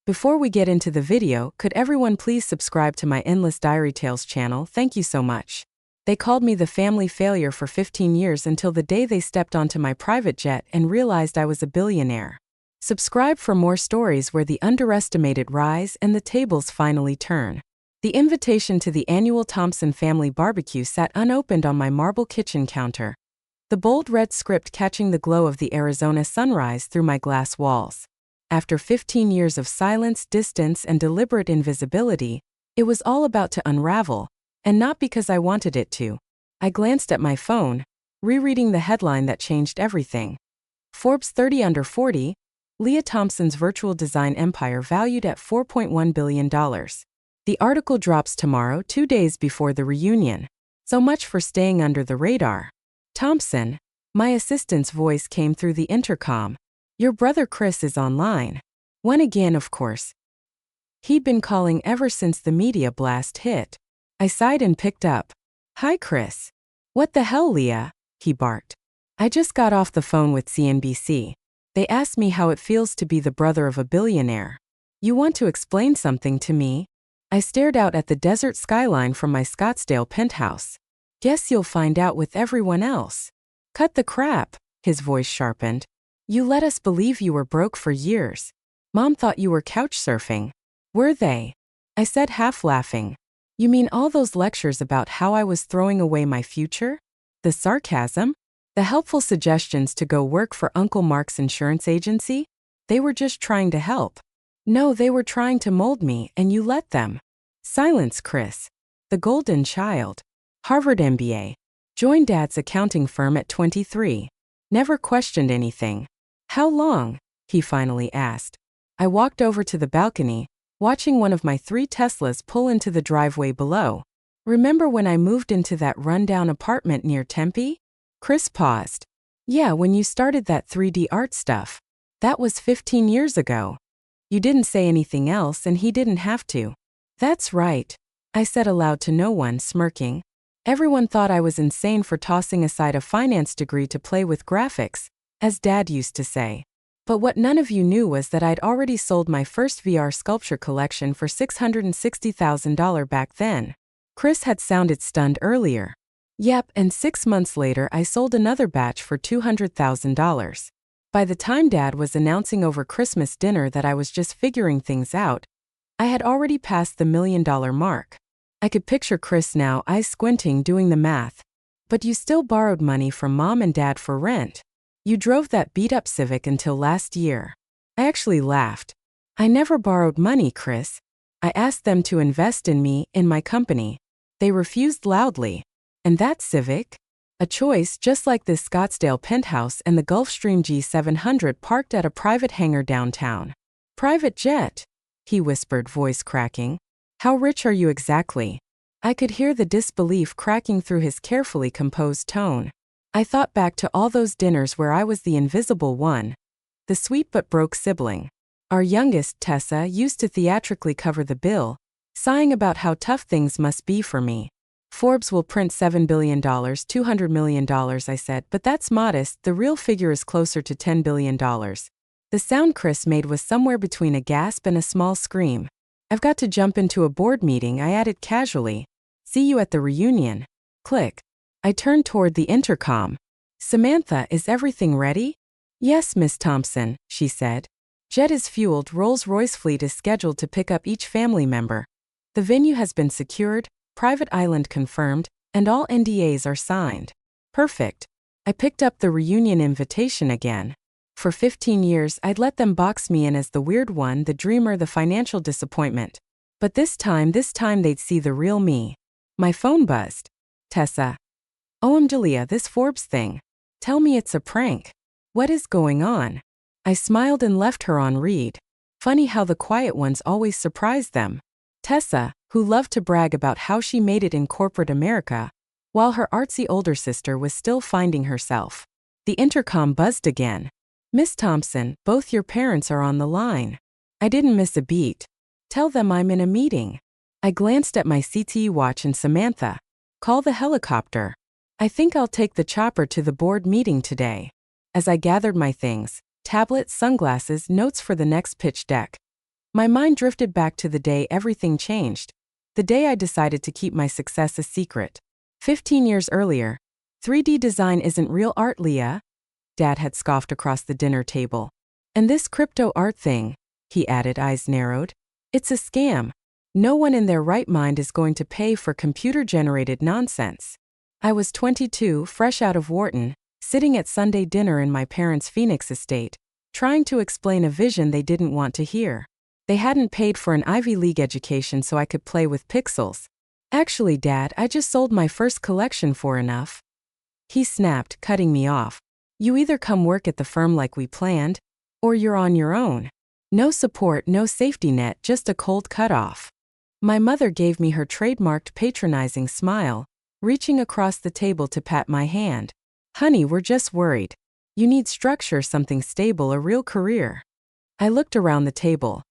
Before we get into the video, could everyone please subscribe to my Endless Diary Tales channel? Thank you so much. They called me the family failure for 15 years until the day they stepped onto my private jet and realized I was a billionaire. Subscribe for more stories where the underestimated rise and the tables finally turn. The invitation to the annual Thompson family barbecue sat unopened on my marble kitchen counter, the bold red script catching the glow of the Arizona sunrise through my glass walls. After 15 years of silence, distance, and deliberate invisibility, it was all about to unravel, and not because I wanted it to. I glanced at my phone, rereading the headline that changed everything. Forbes 30 Under 40, Lea Thompson's virtual design empire valued at $4.1 billion. The article drops tomorrow, 2 days before the reunion. So much for staying under the radar. Thompson, my assistant's voice came through the intercom. Your brother Chris is online. When again, of course. He'd been calling ever since the media blast hit. I sighed and picked up. Hi, Chris. What the hell, Lea? He barked. I just got off the phone with CNBC. They asked me how it feels to be the brother of a billionaire. You want to explain something to me? I stared out at the desert skyline from my Scottsdale penthouse. Guess you'll find out with everyone else. Cut the crap, his voice sharpened. You let us believe you were broke for years. Mom thought you were couch surfing. Were they? I said, half laughing. You mean all those lectures about how I was throwing away my future? The sarcasm? The helpful suggestions to go work for Uncle Mark's insurance agency? They were just trying to help. No, they were trying to mold me, and you let them. Silence, Chris. The golden child. Harvard MBA. Joined Dad's accounting firm at 23. Never questioned anything. How long? He finally asked. I walked over to the balcony, watching one of my 3 Teslas pull into the driveway below. Remember when I moved into that rundown apartment near Tempe? Chris paused. Yeah, when you started that 3D art stuff. That was 15 years ago. You didn't say anything else, and he didn't have to. That's right, I said aloud to no one, smirking. Everyone thought I was insane for tossing aside a finance degree to play with graphics, as Dad used to say. But what none of you knew was that I'd already sold my first VR sculpture collection for $660,000 back then. Chris had sounded stunned earlier. Yep, and 6 months later I sold another batch for $200,000. By the time Dad was announcing over Christmas dinner that I was just figuring things out, I had already passed the $1 million mark. I could picture Chris now, eyes squinting, doing the math. But you still borrowed money from Mom and Dad for rent. You drove that beat-up Civic until last year. I actually laughed. I never borrowed money, Chris. I asked them to invest in me, in my company. They refused loudly. And that Civic? A choice just like this Scottsdale penthouse and the Gulfstream G700 parked at a private hangar downtown. Private jet, he whispered, voice cracking. How rich are you exactly? I could hear the disbelief cracking through his carefully composed tone. I thought back to all those dinners where I was the invisible one, the sweet but broke sibling. Our youngest, Tessa, used to theatrically cover the bill, sighing about how tough things must be for me. Forbes will print $7 billion, $200 million, I said, but that's modest. The real figure is closer to $10 billion. The sound Chris made was somewhere between a gasp and a small scream. I've got to jump into a board meeting, I added casually. See you at the reunion. Click. I turned toward the intercom. Samantha, is everything ready? Yes, Miss Thompson, she said. Jet is fueled, Rolls-Royce fleet is scheduled to pick up each family member. The venue has been secured, private island confirmed, and all NDAs are signed. Perfect. I picked up the reunion invitation again. For 15 years, I'd let them box me in as the weird one, the dreamer, the financial disappointment. But this time they'd see the real me. My phone buzzed. Tessa. OMG, Lea, this Forbes thing. Tell me it's a prank. What is going on? I smiled and left her on read. Funny how the quiet ones always surprise them. Tessa, who loved to brag about how she made it in corporate America, while her artsy older sister was still finding herself. The intercom buzzed again. Miss Thompson, both your parents are on the line. I didn't miss a beat. Tell them I'm in a meeting. I glanced at my CTE watch and Samantha. Call the helicopter. I think I'll take the chopper to the board meeting today. As I gathered my things, tablet, sunglasses, notes for the next pitch deck. My mind drifted back to the day everything changed. The day I decided to keep my success a secret. 15 years earlier. 3D design isn't real art, Leah, Dad had scoffed across the dinner table. And this crypto art thing, he added, eyes narrowed. It's a scam. No one in their right mind is going to pay for computer-generated nonsense. I was 22, fresh out of Wharton, sitting at Sunday dinner in my parents' Phoenix estate, trying to explain a vision they didn't want to hear. They hadn't paid for an Ivy League education so I could play with pixels. Actually, Dad, I just sold my first collection for enough. He snapped, cutting me off. You either come work at the firm like we planned, or you're on your own. No support, no safety net, just a cold cutoff. My mother gave me her trademarked patronizing smile, reaching across the table to pat my hand. Honey, we're just worried. You need structure, something stable, a real career. I looked around the table.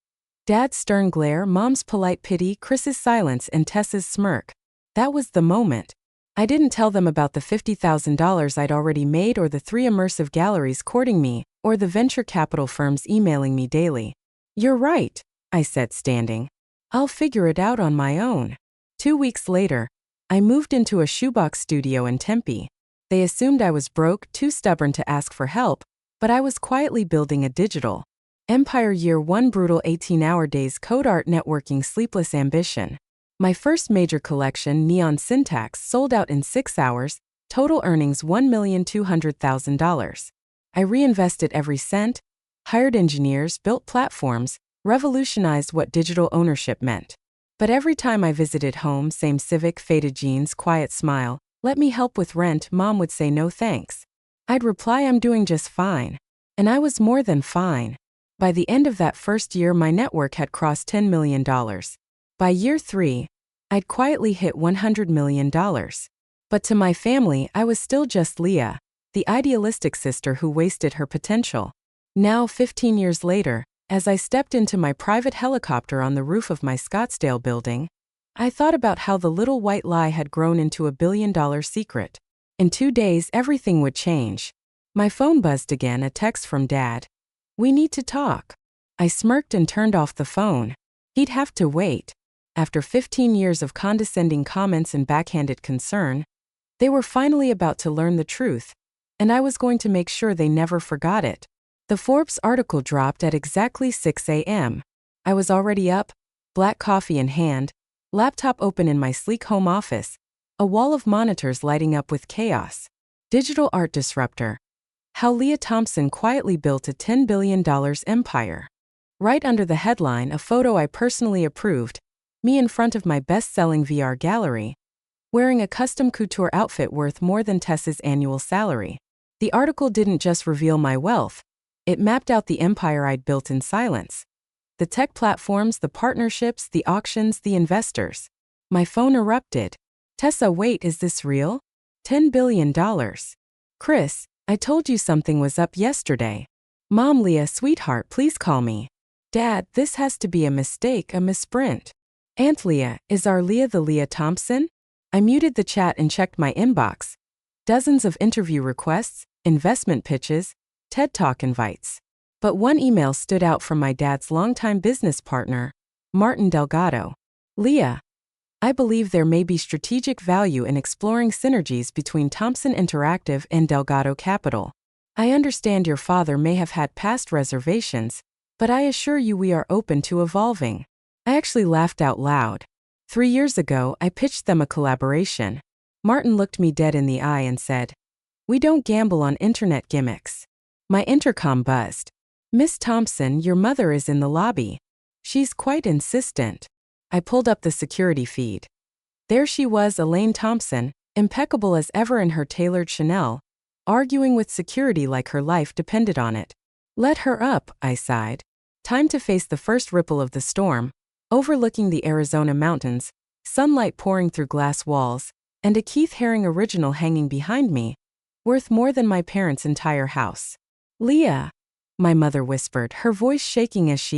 Dad's stern glare, Mom's polite pity, Chris's silence, and Tessa's smirk. That was the moment. I didn't tell them about the $50,000 I'd already made, or the 3 immersive galleries courting me, or the venture capital firms emailing me daily. You're right, I said, standing. I'll figure it out on my own. 2 weeks later, I moved into a shoebox studio in Tempe. They assumed I was broke, too stubborn to ask for help, but I was quietly building a digital empire. Year 1, brutal 18-hour days, code art, networking, sleepless ambition. My first major collection, Neon Syntax, sold out in 6 hours, total earnings $1,200,000. I reinvested every cent, hired engineers, built platforms, revolutionized what digital ownership meant. But every time I visited home, same civic, faded jeans, quiet smile, let me help with rent, Mom would say no thanks. I'd reply, I'm doing just fine. And I was more than fine. By the end of that first year, my network had crossed $10 million. By year 3, I'd quietly hit $100 million. But to my family, I was still just Leah, the idealistic sister who wasted her potential. Now, 15 years later, as I stepped into my private helicopter on the roof of my Scottsdale building, I thought about how the little white lie had grown into a billion-dollar secret. In 2 days, everything would change. My phone buzzed again, a text from Dad. We need to talk. I smirked and turned off the phone. He'd have to wait. After 15 years of condescending comments and backhanded concern, they were finally about to learn the truth, and I was going to make sure they never forgot it. The Forbes article dropped at exactly 6 a.m. I was already up, black coffee in hand, laptop open in my sleek home office, a wall of monitors lighting up with chaos. Digital art disruptor. How Leah Thompson quietly built a $10 billion empire. Right under the headline, a photo I personally approved, me in front of my best-selling VR gallery, wearing a custom couture outfit worth more than Tessa's annual salary. The article didn't just reveal my wealth, it mapped out the empire I'd built in silence. The tech platforms, the partnerships, the auctions, the investors. My phone erupted. Tessa, wait, is this real? $10 billion. Chris, I told you something was up yesterday. Mom, Leah, sweetheart, please call me. Dad, this has to be a mistake, a misprint. Aunt Leah, is our Leah the Leah Thompson? I muted the chat and checked my inbox. Dozens of interview requests, investment pitches, TED Talk invites. But one email stood out from my dad's longtime business partner, Martin Delgado. Leah, I believe there may be strategic value in exploring synergies between Thompson Interactive and Delgado Capital. I understand your father may have had past reservations, but I assure you we are open to evolving. I actually laughed out loud. 3 years ago, I pitched them a collaboration. Martin looked me dead in the eye and said, "We don't gamble on internet gimmicks." My intercom buzzed. "Miss Thompson, your mother is in the lobby. She's quite insistent." I pulled up the security feed. There she was, Elaine Thompson, impeccable as ever in her tailored Chanel, arguing with security like her life depended on it. Let her up, I sighed. Time to face the first ripple of the storm, overlooking the Arizona mountains, sunlight pouring through glass walls, and a Keith Haring original hanging behind me, worth more than my parents' entire house. Leah, my mother whispered, her voice shaking as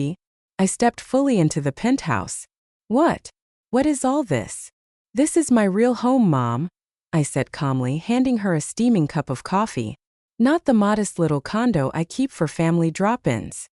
I stepped fully into the penthouse. What? What is all this? This is my real home, Mom, I said calmly, handing her a steaming cup of coffee. Not the modest little condo I keep for family drop-ins.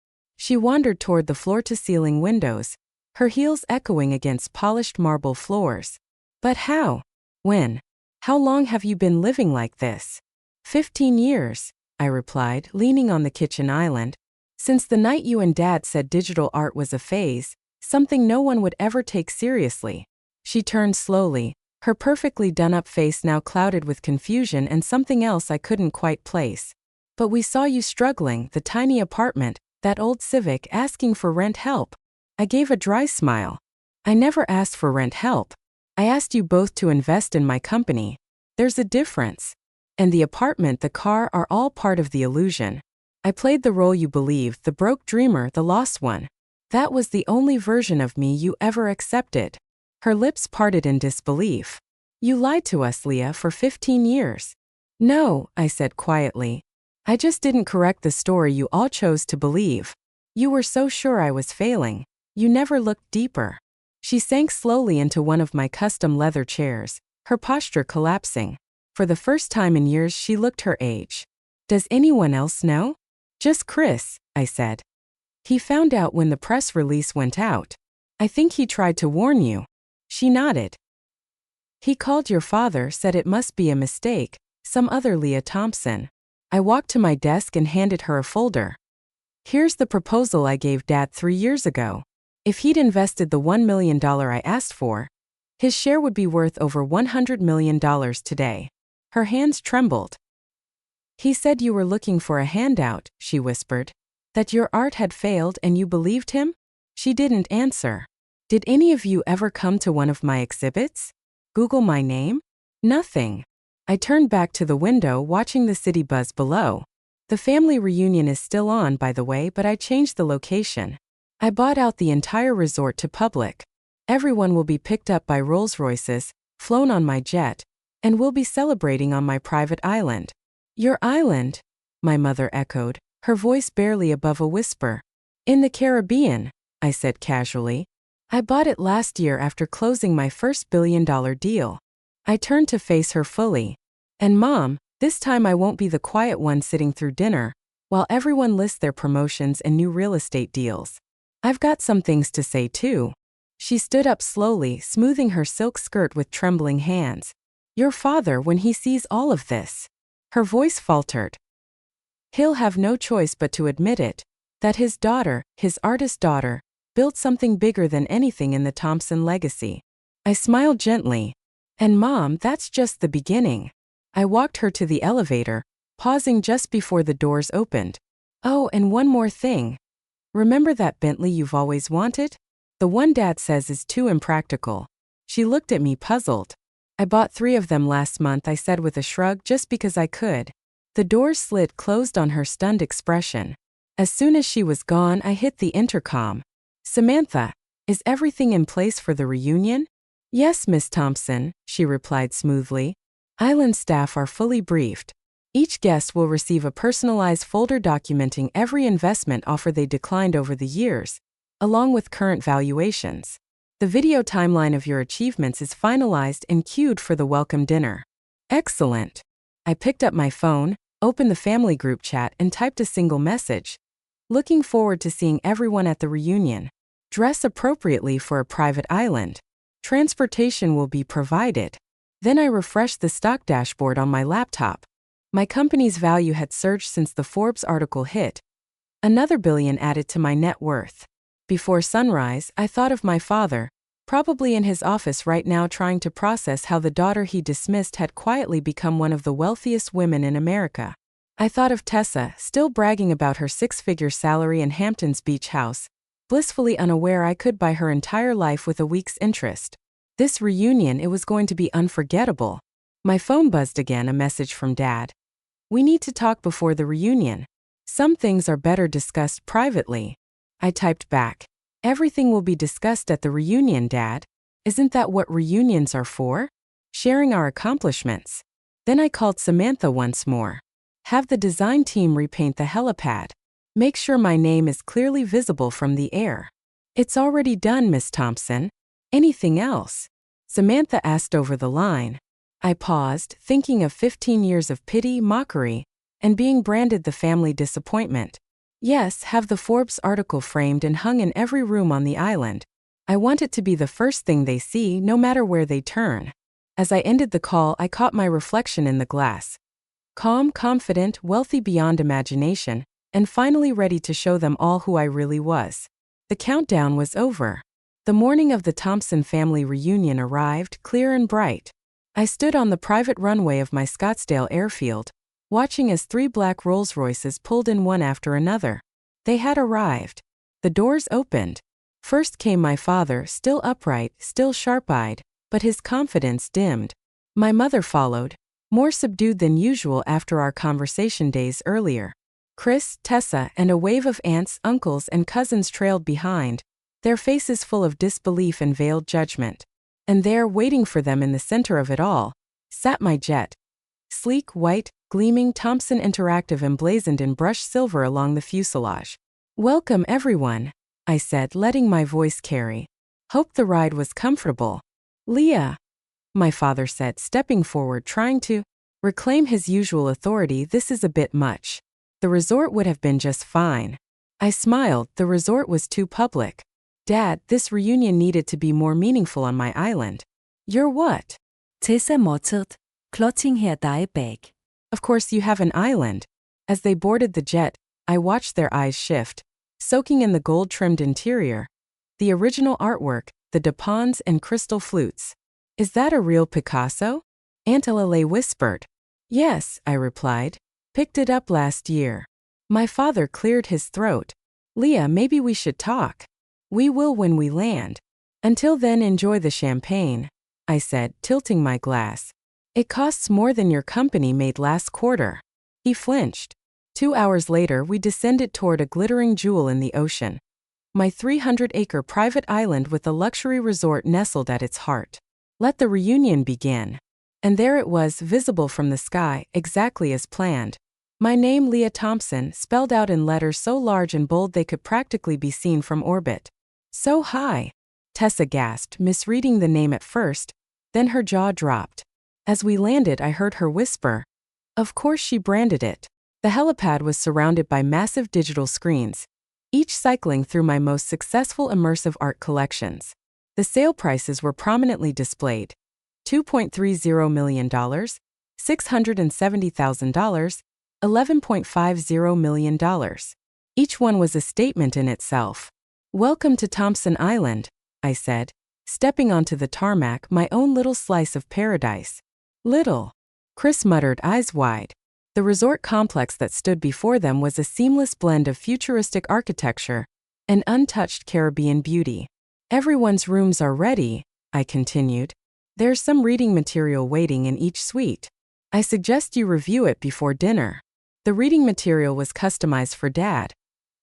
She wandered toward the floor-to-ceiling windows, her heels echoing against polished marble floors. But how? When? How long have you been living like this? 15 years, I replied, leaning on the kitchen island. Since the night you and Dad said digital art was a phase, something no one would ever take seriously. She turned slowly, her perfectly done-up face now clouded with confusion and something else I couldn't quite place. But we saw you struggling, the tiny apartment, that old Civic, asking for rent help. I gave a dry smile. I never asked for rent help. I asked you both to invest in my company. There's a difference. And the apartment, the car are all part of the illusion. I played the role you believed, the broke dreamer, the lost one. That was the only version of me you ever accepted. Her lips parted in disbelief. You lied to us, Leah, for 15 years. No, I said quietly. I just didn't correct the story you all chose to believe. You were so sure I was failing. You never looked deeper. She sank slowly into one of my custom leather chairs, her posture collapsing. For the first time in years she looked her age. Does anyone else know? Just Chris, I said. He found out when the press release went out. I think he tried to warn you. She nodded. He called your father, said it must be a mistake, some other Leah Thompson. I walked to my desk and handed her a folder. Here's the proposal I gave Dad 3 years ago. If he'd invested the $1 million I asked for, his share would be worth over $100 million today. Her hands trembled. He said you were looking for a handout, she whispered. That your art had failed and you believed him? She didn't answer. Did any of you ever come to one of my exhibits? Google my name? Nothing. I turned back to the window, watching the city buzz below. The family reunion is still on, by the way, but I changed the location. I bought out the entire resort to public. Everyone will be picked up by Rolls-Royces, flown on my jet, and we'll be celebrating on my private island. Your island? My mother echoed, her voice barely above a whisper. In the Caribbean, I said casually. I bought it last year after closing my first billion-dollar deal. I turned to face her fully. And Mom, this time I won't be the quiet one sitting through dinner, while everyone lists their promotions and new real estate deals. I've got some things to say too. She stood up slowly, smoothing her silk skirt with trembling hands. Your father, when he sees all of this. Her voice faltered. He'll have no choice but to admit it, that his daughter, his artist daughter, built something bigger than anything in the Thompson legacy. I smiled gently. And Mom, that's just the beginning. I walked her to the elevator, pausing just before the doors opened. Oh, and one more thing. Remember that Bentley you've always wanted? The one Dad says is too impractical. She looked at me puzzled. I bought 3 of them last month, I said with a shrug, just because I could. The doors slid closed on her stunned expression. As soon as she was gone, I hit the intercom. Samantha, is everything in place for the reunion? Yes, Miss Thompson, she replied smoothly. Island staff are fully briefed. Each guest will receive a personalized folder documenting every investment offer they declined over the years, along with current valuations. The video timeline of your achievements is finalized and queued for the welcome dinner. Excellent. I picked up my phone, opened the family group chat, and typed a single message. Looking forward to seeing everyone at the reunion. Dress appropriately for a private island. Transportation will be provided. Then I refreshed the stock dashboard on my laptop. My company's value had surged since the Forbes article hit. Another billion added to my net worth. Before sunrise, I thought of my father, probably in his office right now trying to process how the daughter he dismissed had quietly become one of the wealthiest women in America. I thought of Tessa, still bragging about her 6-figure salary in Hampton's beach house, blissfully unaware I could buy her entire life with a week's interest. This reunion, it was going to be unforgettable. My phone buzzed again, a message from Dad. We need to talk before the reunion. Some things are better discussed privately. I typed back. Everything will be discussed at the reunion, Dad. Isn't that what reunions are for? Sharing our accomplishments. Then I called Samantha once more. Have the design team repaint the helipad. Make sure my name is clearly visible from the air. It's already done, Miss Thompson. Anything else? Samantha asked over the line. I paused, thinking of 15 years of pity, mockery, and being branded the family disappointment. Yes, have the Forbes article framed and hung in every room on the island. I want it to be the first thing they see, no matter where they turn. As I ended the call, I caught my reflection in the glass. Calm, confident, wealthy beyond imagination, and finally ready to show them all who I really was. The countdown was over. The morning of the Thompson family reunion arrived, clear and bright. I stood on the private runway of my Scottsdale airfield, watching as 3 black Rolls-Royces pulled in one after another. They had arrived. The doors opened. First came my father, still upright, still sharp-eyed, but his confidence dimmed. My mother followed, more subdued than usual after our conversation days earlier. Chris, Tessa, and a wave of aunts, uncles, and cousins trailed behind, their faces full of disbelief and veiled judgment. And there, waiting for them in the center of it all, sat my jet. Sleek, white, gleaming Thompson Interactive emblazoned in brushed silver along the fuselage. "Welcome, everyone," I said, letting my voice carry. "Hope the ride was comfortable." "Leah," my father said, stepping forward, trying to reclaim his usual authority, "this is a bit much. The resort would have been just fine." I smiled. The resort was too public. "Dad, this reunion needed to be more meaningful on my island." "You're what?" Tessa muttered, clutching her dye bag. "Of course you have an island." As they boarded the jet, I watched their eyes shift, soaking in the gold-trimmed interior, the original artwork, the dapons and crystal flutes. "Is that a real Picasso?" Aunt Alale whispered. "Yes," I replied. "Picked it up last year." My father cleared his throat. "Leah, maybe we should talk." "We will when we land. Until then, enjoy the champagne," I said, tilting my glass. "It costs more than your company made last quarter." He flinched. 2 hours later, we descended toward a glittering jewel in the ocean. My 300-acre private island with a luxury resort nestled at its heart. Let the reunion begin. And there it was, visible from the sky, exactly as planned. My name, Leah Thompson, spelled out in letters so large and bold they could practically be seen from orbit. "So high," Tessa gasped, misreading the name at first, then her jaw dropped. As we landed, I heard her whisper. Of course she branded it. The helipad was surrounded by massive digital screens, each cycling through my most successful immersive art collections. The sale prices were prominently displayed. $2.30 million, $670,000, $11.50 million. Each one was a statement in itself. "Welcome to Thompson Island," I said, stepping onto the tarmac, my own little slice of paradise. "Little," Chris muttered, eyes wide. The resort complex that stood before them was a seamless blend of futuristic architecture and untouched Caribbean beauty. "Everyone's rooms are ready," I continued. "There's some reading material waiting in each suite. I suggest you review it before dinner." The reading material was customized for Dad.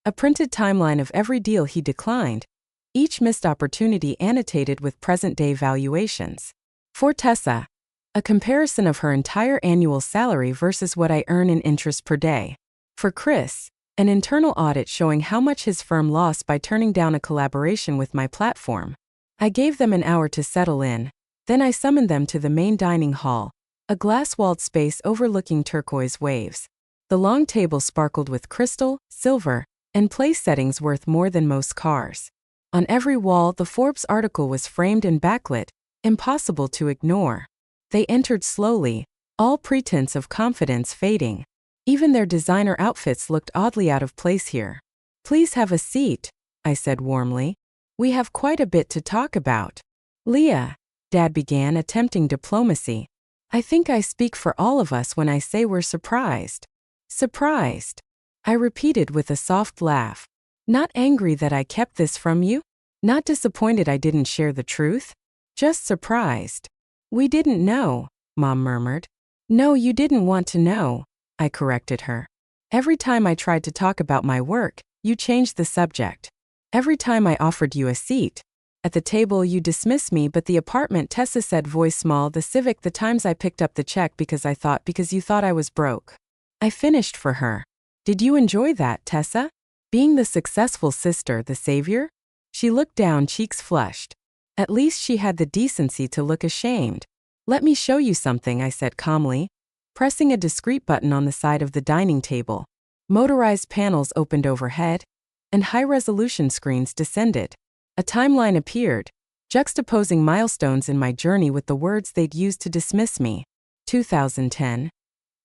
A printed timeline of every deal he declined, each missed opportunity annotated with present-day valuations. For Tessa, a comparison of her entire annual salary versus what I earn in interest per day. For Chris, an internal audit showing how much his firm lost by turning down a collaboration with my platform. I gave them an hour to settle in, then I summoned them to the main dining hall, a glass-walled space overlooking turquoise waves. The long table sparkled with crystal, silver, and place settings worth more than most cars. On every wall, the Forbes article was framed and backlit, impossible to ignore. They entered slowly, all pretense of confidence fading. Even their designer outfits looked oddly out of place here. "Please have a seat," I said warmly. "We have quite a bit to talk about." "Leah," Dad began, attempting diplomacy. "I think I speak for all of us when I say we're surprised." "Surprised," I repeated with a soft laugh. "Not angry that I kept this from you? Not disappointed I didn't share the truth? Just surprised." "We didn't know," Mom murmured. "No, you didn't want to know," I corrected her. "Every time I tried to talk about my work, you changed the subject. Every time I offered you a seat at the table, you dismissed me, but the apartment," Tessa said, voice small, "the Civic, the times I picked up the check because you thought I was broke." I finished for her. "Did you enjoy that, Tessa? Being the successful sister, the savior?" She looked down, cheeks flushed. At least she had the decency to look ashamed. "Let me show you something," I said calmly, pressing a discreet button on the side of the dining table. Motorized panels opened overhead, and high-resolution screens descended. A timeline appeared, juxtaposing milestones in my journey with the words they'd used to dismiss me. 2010.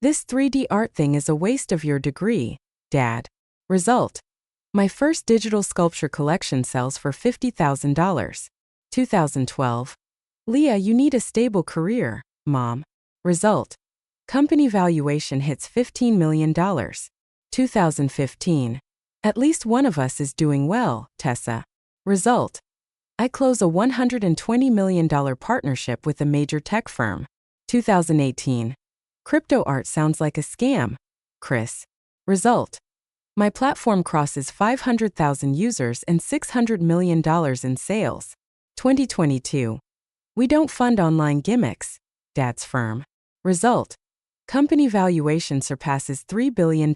This 3D art thing is a waste of your degree, Dad. Result. My first digital sculpture collection sells for $50,000. 2012. Leah, you need a stable career, Mom. Result. Company valuation hits $15 million. 2015. At least one of us is doing well, Tessa. Result. I close a $120 million partnership with a major tech firm. 2018. Crypto art sounds like a scam, Chris. Result. My platform crosses 500,000 users and $600 million in sales. 2022. We don't fund online gimmicks, Dad's firm. Result. Company valuation surpasses $3 billion.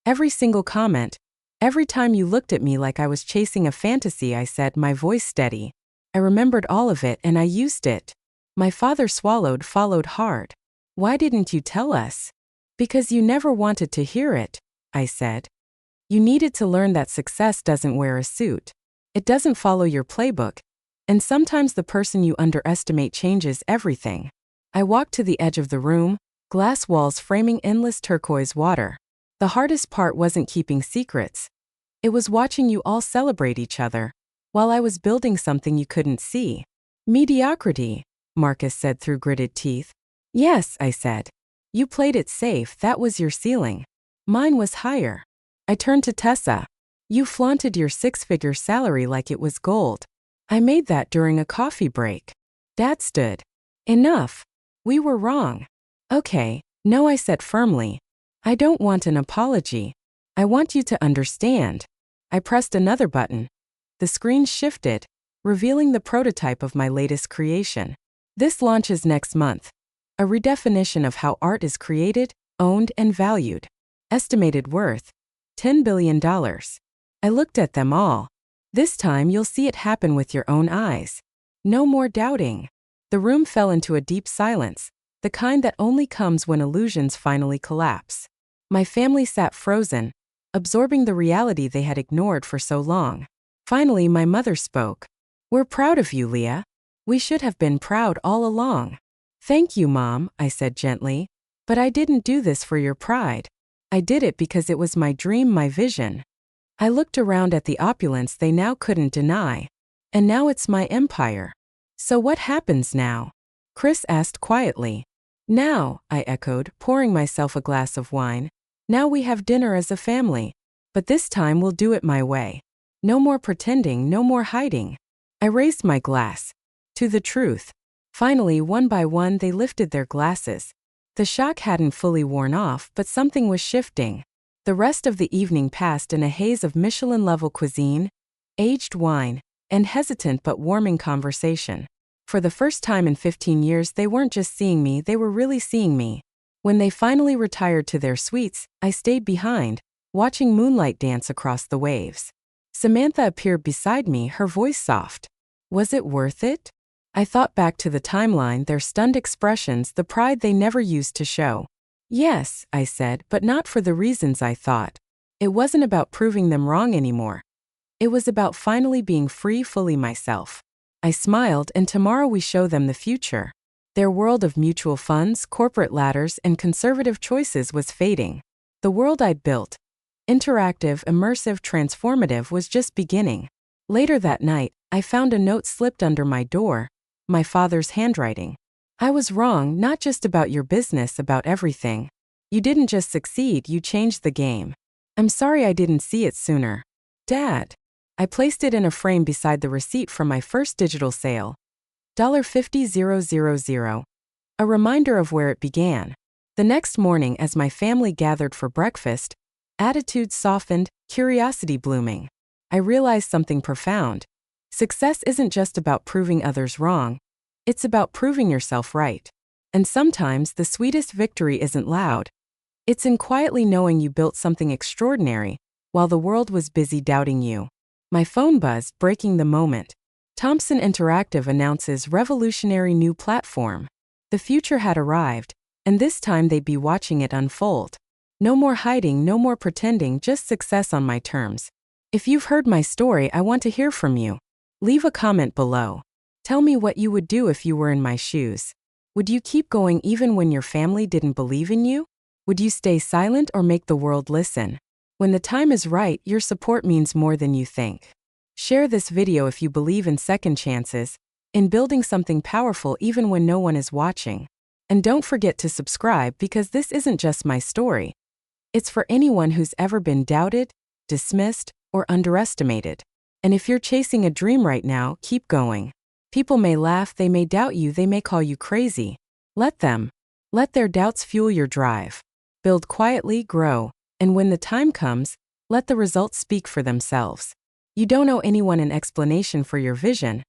Every single comment, every time you looked at me like I was chasing a fantasy, I said, my voice steady. I remembered all of it and I used it. My father swallowed, followed hard. Why didn't you tell us? Because you never wanted to hear it, I said. You needed to learn that success doesn't wear a suit. It doesn't follow your playbook. And sometimes the person you underestimate changes everything. I walked to the edge of the room, glass walls framing endless turquoise water. The hardest part wasn't keeping secrets. It was watching you all celebrate each other, while I was building something you couldn't see. Mediocrity, Marcus said through gritted teeth. Yes, I said. You played it safe, that was your ceiling. Mine was higher. I turned to Tessa. You flaunted your six-figure salary like it was gold. I made that during a coffee break. Dad stood. Enough. We were wrong. Okay, no, I said firmly. I don't want an apology. I want you to understand. I pressed another button. The screen shifted, revealing the prototype of my latest creation. This launches next month. A redefinition of how art is created, owned, and valued. Estimated worth $10 billion. I looked at them all. This time you'll see it happen with your own eyes. No more doubting. The room fell into a deep silence, the kind that only comes when illusions finally collapse. My family sat frozen, absorbing the reality they had ignored for so long. Finally, my mother spoke. We're proud of you, Leah. We should have been proud all along. Thank you, Mom, I said gently. But I didn't do this for your pride. I did it because it was my dream, my vision. I looked around at the opulence they now couldn't deny. And now it's my empire. So what happens now? Chris asked quietly. Now, I echoed, pouring myself a glass of wine. Now we have dinner as a family. But this time we'll do it my way. No more pretending, no more hiding. I raised my glass. To the truth. Finally, one by one, they lifted their glasses. The shock hadn't fully worn off, but something was shifting. The rest of the evening passed in a haze of Michelin-level cuisine, aged wine, and hesitant but warming conversation. For the first time in 15 years, they weren't just seeing me, they were really seeing me. When they finally retired to their suites, I stayed behind, watching moonlight dance across the waves. Samantha appeared beside me, her voice soft. Was it worth it? I thought back to the timeline, their stunned expressions, the pride they never used to show. Yes, I said, but not for the reasons I thought. It wasn't about proving them wrong anymore. It was about finally being free, fully myself. I smiled, and tomorrow we show them the future. Their world of mutual funds, corporate ladders, and conservative choices was fading. The world I'd built, interactive, immersive, transformative, was just beginning. Later that night, I found a note slipped under my door, my father's handwriting. I was wrong, not just about your business, about everything. You didn't just succeed, you changed the game. I'm sorry I didn't see it sooner. Dad. I placed it in a frame beside the receipt from my first digital sale. $50,000. A reminder of where it began. The next morning, as my family gathered for breakfast, attitudes softened, curiosity blooming. I realized something profound. Success isn't just about proving others wrong. It's about proving yourself right. And sometimes the sweetest victory isn't loud. It's in quietly knowing you built something extraordinary, while the world was busy doubting you. My phone buzzed, breaking the moment. Thomson Interactive announces revolutionary new platform. The future had arrived, and this time they'd be watching it unfold. No more hiding, no more pretending, just success on my terms. If you've heard my story, I want to hear from you. Leave a comment below. Tell me what you would do if you were in my shoes. Would you keep going even when your family didn't believe in you? Would you stay silent or make the world listen? When the time is right, your support means more than you think. Share this video if you believe in second chances, in building something powerful even when no one is watching. And don't forget to subscribe because this isn't just my story. It's for anyone who's ever been doubted, dismissed, or underestimated. And if you're chasing a dream right now, keep going. People may laugh, they may doubt you, they may call you crazy. Let them. Let their doubts fuel your drive. Build quietly, grow, and when the time comes, let the results speak for themselves. You don't owe anyone an explanation for your vision,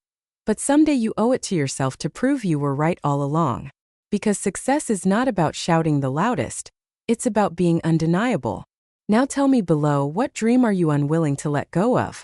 but someday you owe it to yourself to prove you were right all along. Because success is not about shouting the loudest, it's about being undeniable. Now tell me below, what dream are you unwilling to let go of?